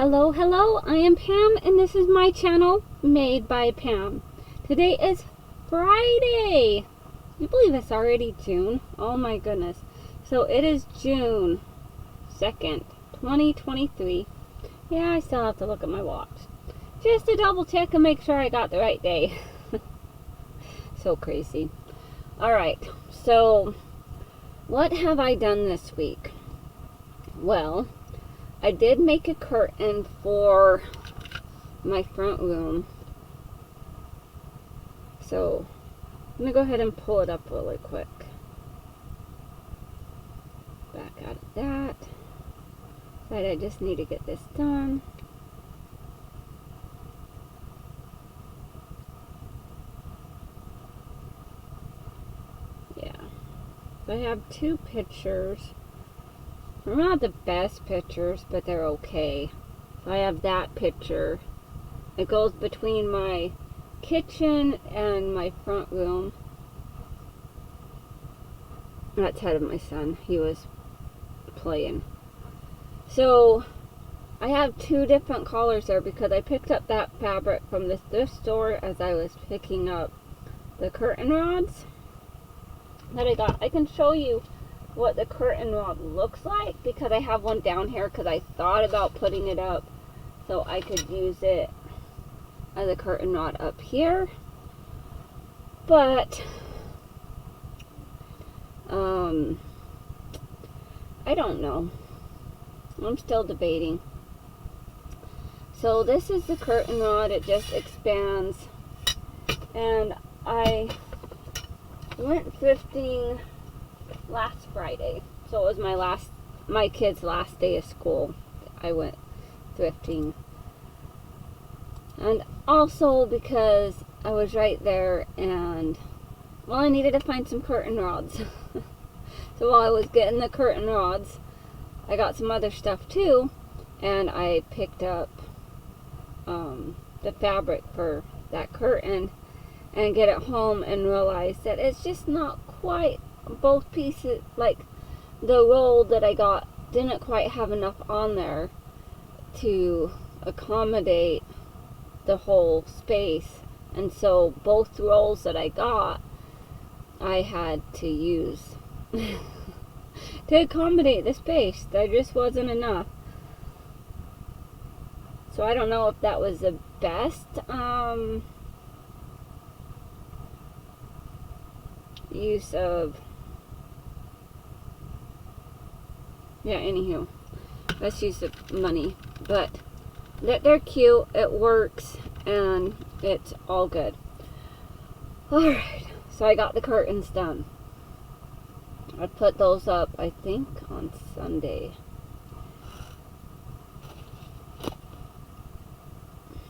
Hello, hello, I am Pam and this is my channel, Made by Pam. Today is Friday. You believe it's already June? Oh my goodness. So it is June 2nd, 2023. Yeah, I still have to look at my watch. Just to double check and make sure I got the right day. So crazy. Alright, so what have I done this week? Well, I did make a curtain for my front room. So, I'm going to go ahead and pull it up really quick. Back out of that. But I just need to get this done. Yeah. So I have two pictures. They're not the best pictures, but they're okay. So I have that picture. It goes between my kitchen and my front room. That's head of my son. He was playing. So I have two different colors there because I picked up that fabric from this thrift store as I was picking up the curtain rods that I got. I can show you what the curtain rod looks like because I have one down here because I thought about putting it up so I could use it as a curtain rod up here, but I don't know. I'm still debating. So this is the curtain rod. It just expands, and I went thrifting last Friday, so it was my kids' last day of school. I went thrifting, and also because I was right there, and well, I needed to find some curtain rods. So while I was getting the curtain rods, I got some other stuff too, and I picked up the fabric for that curtain and get it home and realized that it's just not quite both pieces. Like the roll that I got didn't quite have enough on there to accommodate the whole space, and so both rolls that I got I had to use to accommodate the space. There just wasn't enough. So I don't know if that was the best use of, yeah, anywho, let's use the money. But they're cute, it works, and it's all good. Alright, so I got the curtains done. I put those up, I think, on Sunday.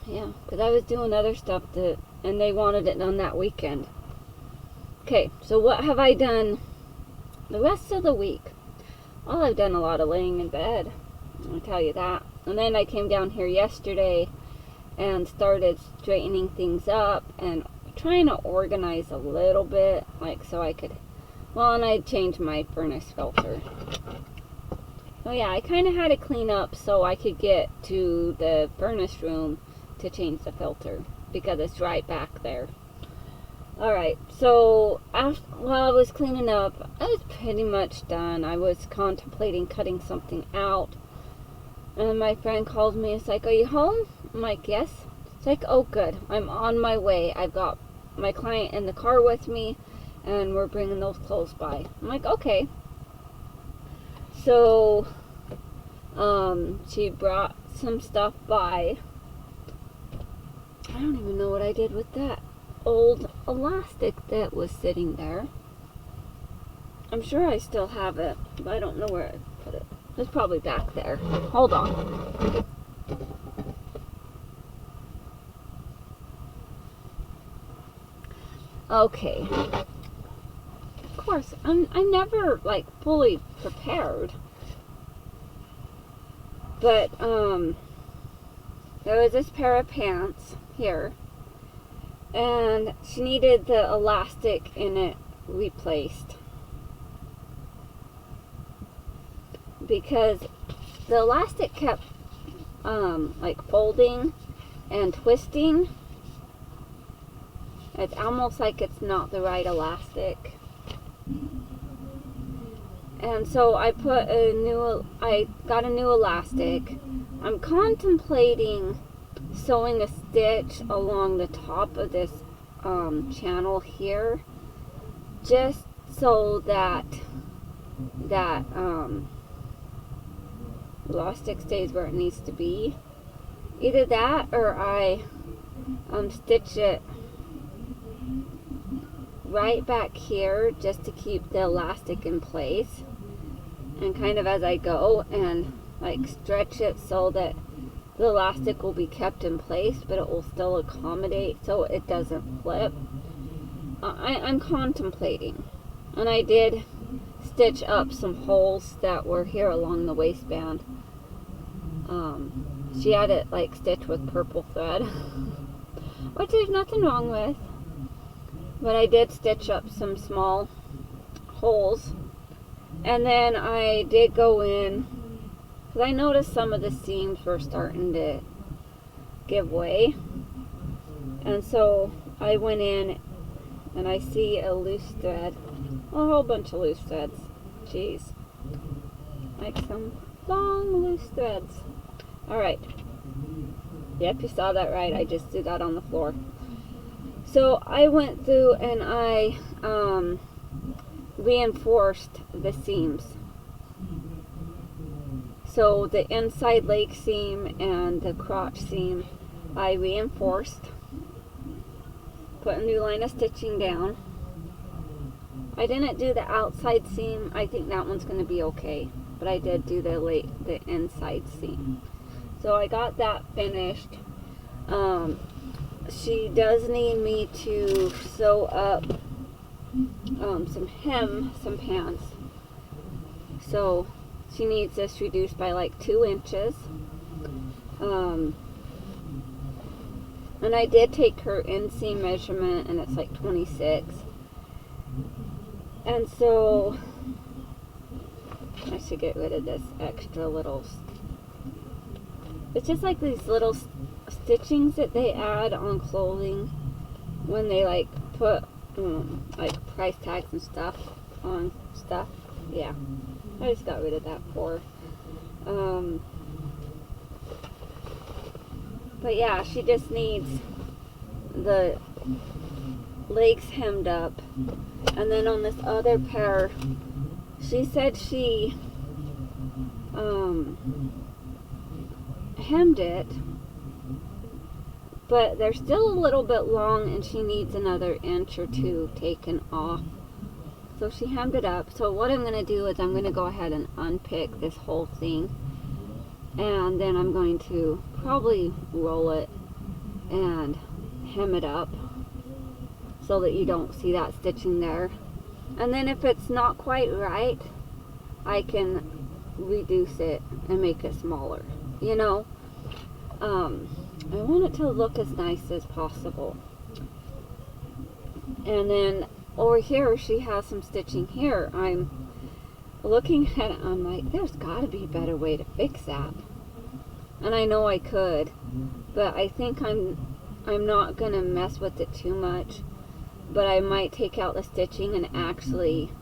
Yeah, because I was doing other stuff and they wanted it done that weekend. Okay, so what have I done the rest of the week? Well, I've done a lot of laying in bed, I'll tell you that. And then I came down here yesterday and started straightening things up and trying to organize a little bit, like so I could, well, and I changed my furnace filter. So yeah, I kind of had to clean up so I could get to the furnace room to change the filter because it's right back there. Alright, so while I was cleaning up, I was pretty much done. I was contemplating cutting something out, and my friend called me. It's like, are you home? I'm like, yes. It's like, oh good, I'm on my way. I've got my client in the car with me, and we're bringing those clothes by. I'm like, okay. So she brought some stuff by. I don't even know what I did with that old elastic that was sitting there. I'm sure I still have it, but I don't know where I put it. It's probably back there. Hold on. Okay. Of course, I'm never like fully prepared. But there was this pair of pants here, and she needed the elastic in it replaced because the elastic kept like folding and twisting. It's almost like it's not the right elastic. And so I got a new elastic. I'm contemplating sewing a stitch along the top of this channel here, just so that elastic stays where it needs to be. Either that, or I stitch it right back here just to keep the elastic in place, and kind of as I go and like stretch it so that the elastic will be kept in place, but it will still accommodate so it doesn't flip. I'm contemplating, and I did stitch up some holes that were here along the waistband. She had it like stitched with purple thread, which there's nothing wrong with, but I did stitch up some small holes. And then I did go in, because I noticed some of the seams were starting to give way, and so I went in and I see a loose thread, a whole bunch of loose threads, jeez, like some long loose threads. Alright, yep, you saw that right, I just did that on the floor. So I went through and I reinforced the seams. So the inside leg seam and the crotch seam I reinforced, put a new line of stitching down. I didn't do the outside seam. I think that one's going to be okay, but I did do the inside seam. So I got that finished. She does need me to sew up some pants. So she needs this reduced by like 2 inches. And I did take her inseam measurement, and it's like 26. And so I should get rid of this extra little. It's just like these little stitchings that they add on clothing when they like put like price tags and stuff on stuff. Yeah, I just got rid of that for but yeah, she just needs the legs hemmed up, and then on this other pair she said she hemmed it, but they're still a little bit long and she needs another inch or 2 taken off. So she hemmed it up. So what I'm going to do is I'm going to go ahead and unpick this whole thing, and then I'm going to probably roll it and hem it up so that you don't see that stitching there. And then if it's not quite right, I can reduce it and make it smaller, you know. I want it to look as nice as possible. And then over here she has some stitching here. I'm looking at it, I'm like, there's got to be a better way to fix that. And I know I could, but I think I'm not going to mess with it too much. But I might take out the stitching and actually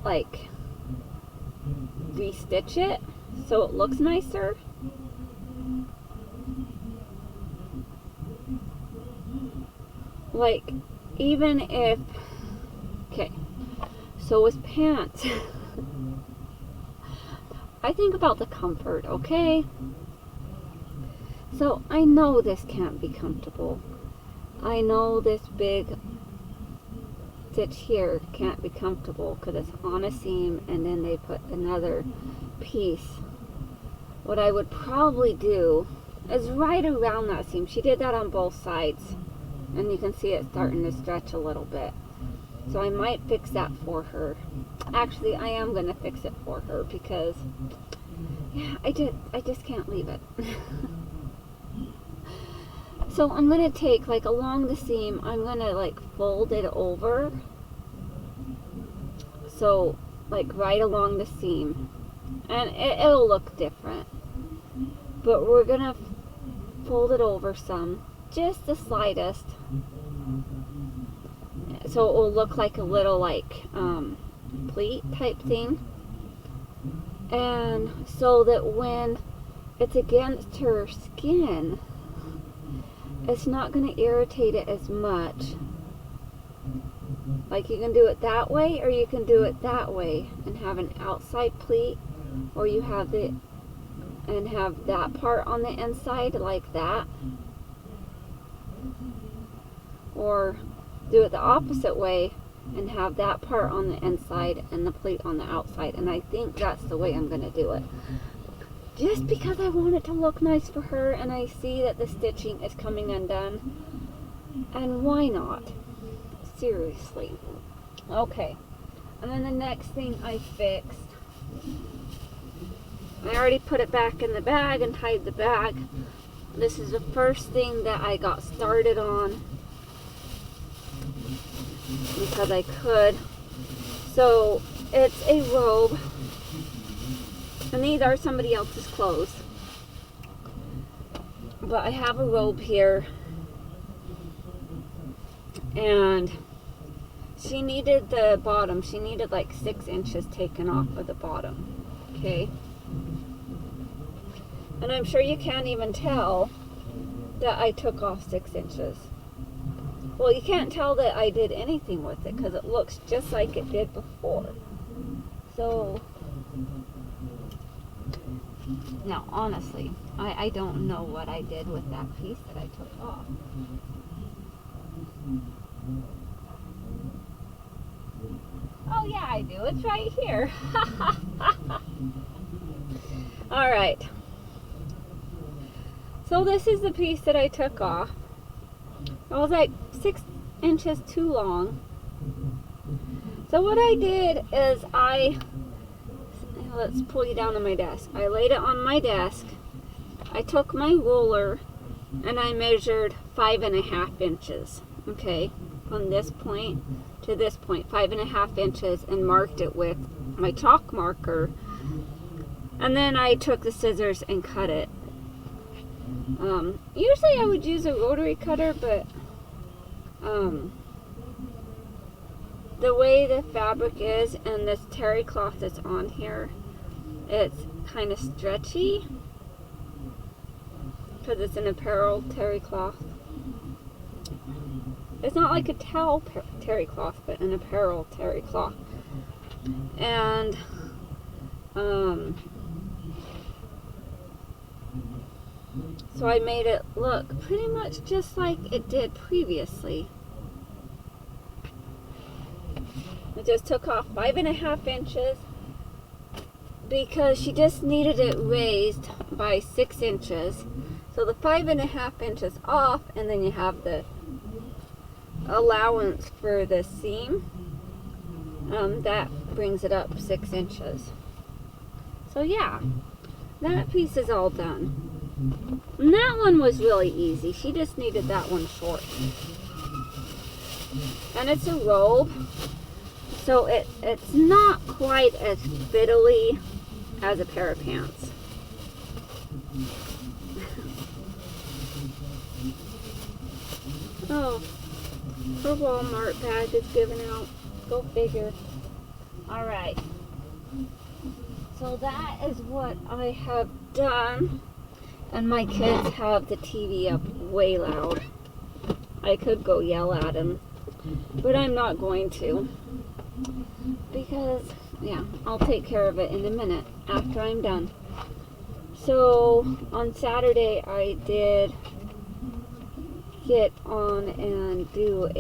like re-stitch it so it looks nicer. Like, even if, okay, so with pants, I think about the comfort, okay? So I know this can't be comfortable. I know this big stitch here can't be comfortable because it's on a seam and then they put another piece. What I would probably do is right around that seam. She did that on both sides, and you can see it starting to stretch a little bit. So I might fix that for her. Actually, I am going to fix it for her because, yeah, I just can't leave it. So I'm going to take, like, along the seam, I'm going to, like, fold it over. So, like, right along the seam. and it'll look different. But we're gonna fold it over some, just the slightest, so it will look like a little like pleat type thing, and so that when it's against her skin, it's not going to irritate it as much. Like, you can do it that way, or you can do it that way and have an outside pleat, or you have the and have that part on the inside like that, or do it the opposite way and have that part on the inside and the pleat on the outside. And I think that's the way I'm going to do it, just because I want it to look nice for her, and I see that the stitching is coming undone, and why not? Seriously. Okay, and then the next thing I fixed, I already put it back in the bag and tied the bag. This is the first thing that I got started on because I could. So it's a robe, and these are somebody else's clothes, but I have a robe here, and she needed the bottom. She needed like 6 inches taken off of the bottom. Okay, and I'm sure you can't even tell that I took off 6 inches. Well, you can't tell that I did anything with it because it looks just like it did before. So, now honestly, I don't know what I did with that piece that I took off. Oh yeah, I do. It's right here. Alright. So this is the piece that I took off. It was like 6 inches too long. So what I did is let's pull you down on my desk. I laid it on my desk. I took my ruler and I measured 5.5 inches. Okay, from this point to this point, 5.5 inches, and marked it with my chalk marker. And then I took the scissors and cut it. Usually I would use a rotary cutter, but the way the fabric is and this terry cloth that's on here, it's kind of stretchy because it's an apparel terry cloth. It's not like a towel terry cloth, but an apparel terry cloth. And so I made it look pretty much just like it did previously. I just took off 5.5 inches because she just needed it raised by 6 inches. So the 5.5 inches off, and then you have the allowance for the seam. That brings it up 6 inches. So yeah, that piece is all done. And that one was really easy. She just needed that one short. And it's a robe, so it's not quite as fiddly as a pair of pants. Oh, her Walmart bag is giving out. Go figure. Alright. So that is what I have done. And my kids have the TV up way loud. I could go yell at them, but I'm not going to. Because, yeah, I'll take care of it in a minute after I'm done. So, on Saturday I did get on and do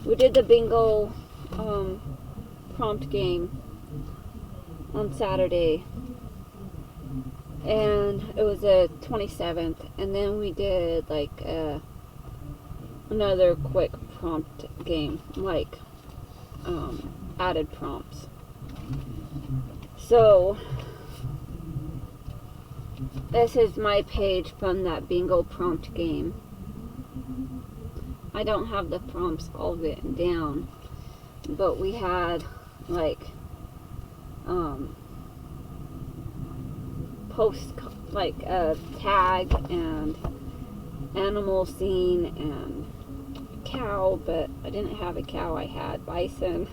we did the bingo prompt game on Saturday, and it was the 27th, and then we did like another quick prompt game, like added prompts. So this is my page from that bingo prompt game. I don't have the prompts all written down, but we had like post like a tag and animal scene and cow, but I didn't have a cow, I had bison.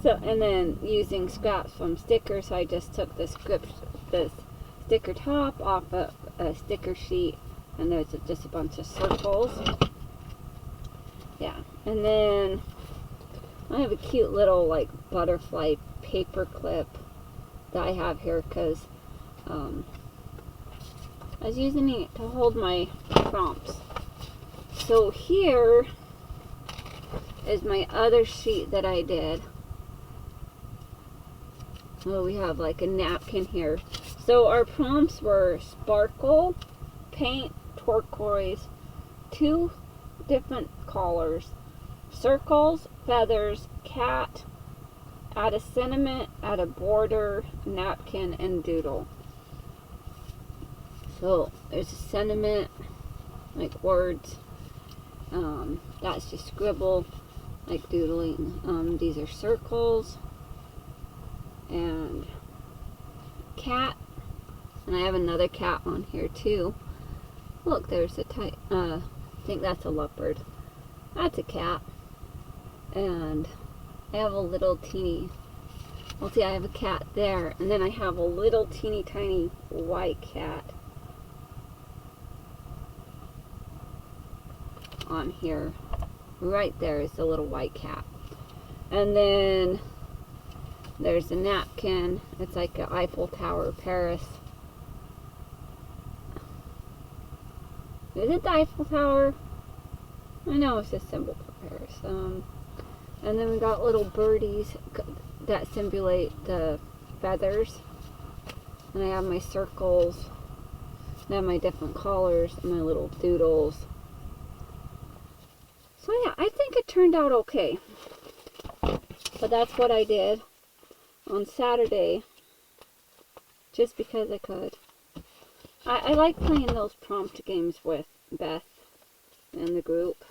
So, and then using scraps from stickers, so I just took the sticker top off of a sticker sheet, and there's just a bunch of circles. Yeah, and then I have a cute little like butterfly paper clip that I have here because I was using it to hold my prompts. So here is my other sheet that I did. Well, we have like a napkin here. So our prompts were sparkle, paint, turquoise, 2 different colors, circles, feathers, cat, add a sentiment, add a border, napkin, and doodle. So there's a sentiment, like words. That's just scribble, like doodling. These are circles and cat, and I have another cat on here too. Look, there's a I think that's a leopard. That's a cat. And I have a little teeny, well, see, I have a cat there, and then I have a little teeny tiny white cat on here. Right there is the little white cat. And then there's a napkin. It's like an Eiffel Tower, Paris. Is it the Eiffel Tower? I know it's a symbol for Paris. And then we got little birdies that simulate the feathers. And I have my circles. And I have my different colors and my little doodles. So yeah, I think it turned out okay. But that's what I did on Saturday, just because I could. I like playing those prompt games with Beth and the group.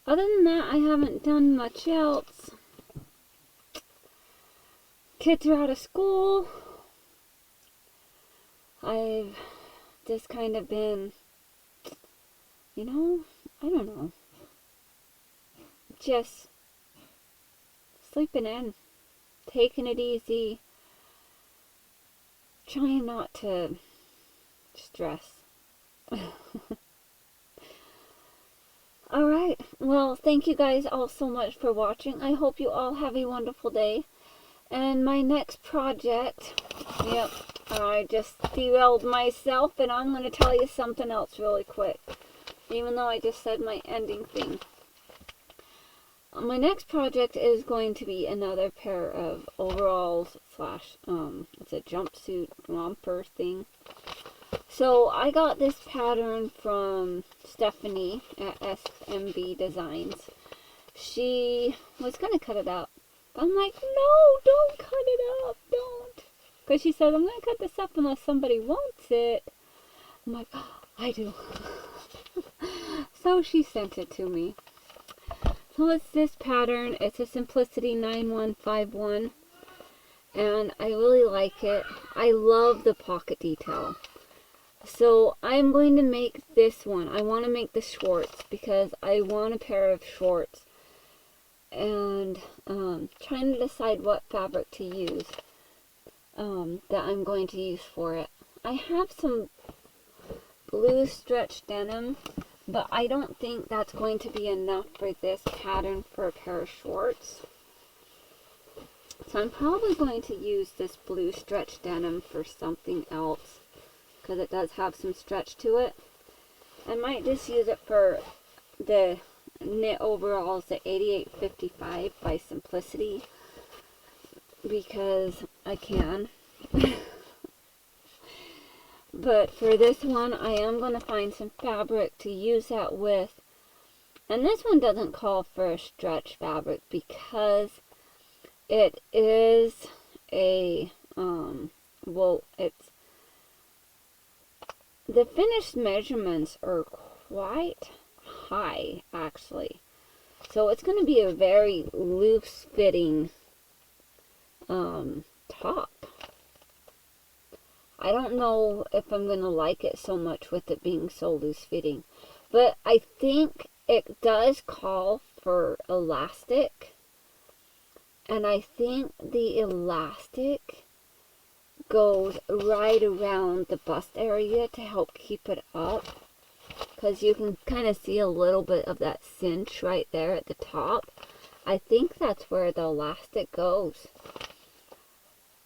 Other than that, I haven't done much else. Kids are out of school. I've just kind of been, I don't know, just sleeping in, taking it easy, trying not to stress. Alright, well, thank you guys all so much for watching. I hope you all have a wonderful day. And my next project, yep, I just derailed myself, and I'm going to tell you something else really quick, even though I just said my ending thing. My next project is going to be another pair of overalls slash, it's a jumpsuit romper thing. So I got this pattern from Stephanie at SMB Designs. She was going to cut it out. I'm like, no, don't cut it up, don't. Because she said, I'm going to cut this up unless somebody wants it. I'm like, oh, I do. So she sent it to me. So it's this pattern. It's a Simplicity 9151. And I really like it. I love the pocket detail. So I'm going to make this one. I want to make the shorts because I want a pair of shorts. And trying to decide what fabric to use that I'm going to use for it. I have some blue stretch denim, but I don't think that's going to be enough for this pattern for a pair of shorts. So I'm probably going to use this blue stretch denim for something else because it does have some stretch to it. I might just use it for the knit overalls, the 8855 by Simplicity, because I can. But for this one, I am going to find some fabric to use that with. And this one doesn't call for a stretch fabric because it is a, well, it's the finished measurements are quite high, actually. So it's going to be a very loose fitting top. I don't know if I'm going to like it so much with it being so loose fitting. But I think it does call for elastic. And I think the elastic goes right around the bust area to help keep it up. Because you can kind of see a little bit of that cinch right there at the top. I think that's where the elastic goes.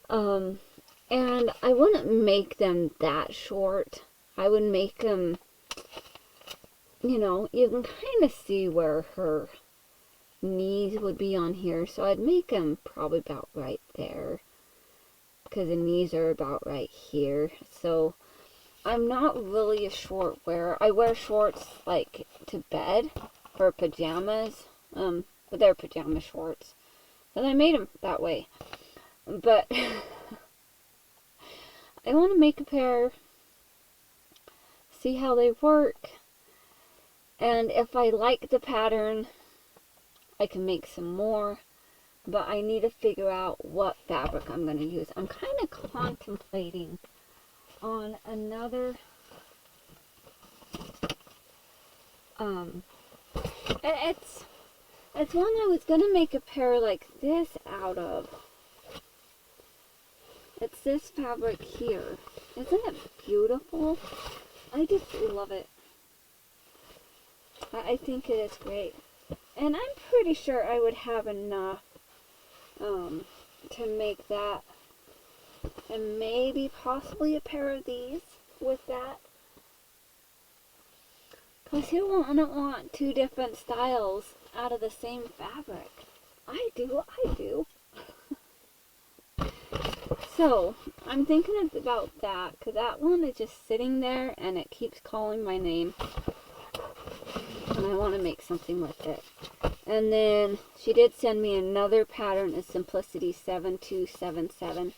And I wouldn't make them that short. I would make them, you know, you can kind of see where her knees would be on here. So I'd make them probably about right there. Because the knees are about right here. So I'm not really a short wearer. I wear shorts like to bed for pajamas. But they're pajama shorts. And I made them that way. But I want to make a pair, see how they work, and if I like the pattern, I can make some more, but I need to figure out what fabric I'm going to use. I'm kind of contemplating on another, it's one I was going to make a pair like this out of. It's this fabric here. Isn't it beautiful? I just love it. I think it is great. And I'm pretty sure I would have enough to make that. And maybe possibly a pair of these with that. Because who wouldn't want two different styles out of the same fabric? I do. So, I'm thinking about that, because that one is just sitting there, and it keeps calling my name, and I want to make something with it. And then, she did send me another pattern, a Simplicity 7277.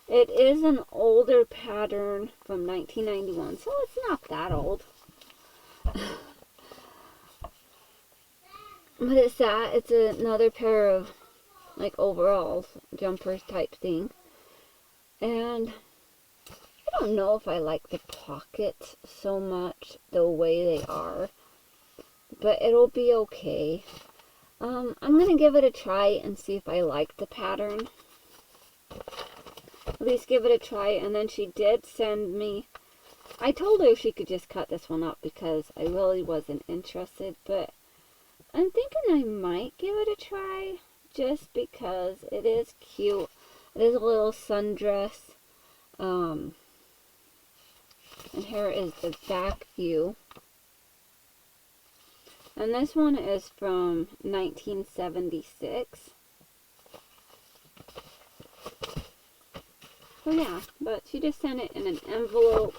It is an older pattern from 1991, so it's not that old. But it's that, it's another pair of, like, overalls, jumpers type thing. And I don't know if I like the pockets so much the way they are, but it'll be okay. I'm going to give it a try and see if I like the pattern. At least give it a try. And then she did send me, I told her she could just cut this one up because I really wasn't interested, but I'm thinking I might give it a try just because it is cute. It is a little sundress. And here is the back view. And this one is from 1976. So yeah, but she just sent it in an envelope.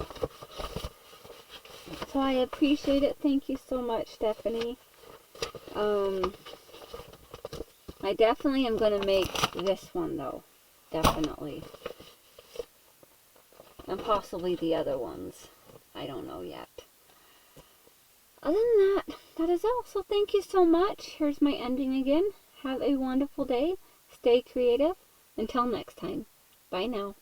So I appreciate it. Thank you so much, Stephanie. I definitely am going to make this one though. Definitely. And possibly the other ones. I don't know yet. Other than that, that is all. So thank you so much. Here's my ending again. Have a wonderful day. Stay creative. Until next time. Bye now.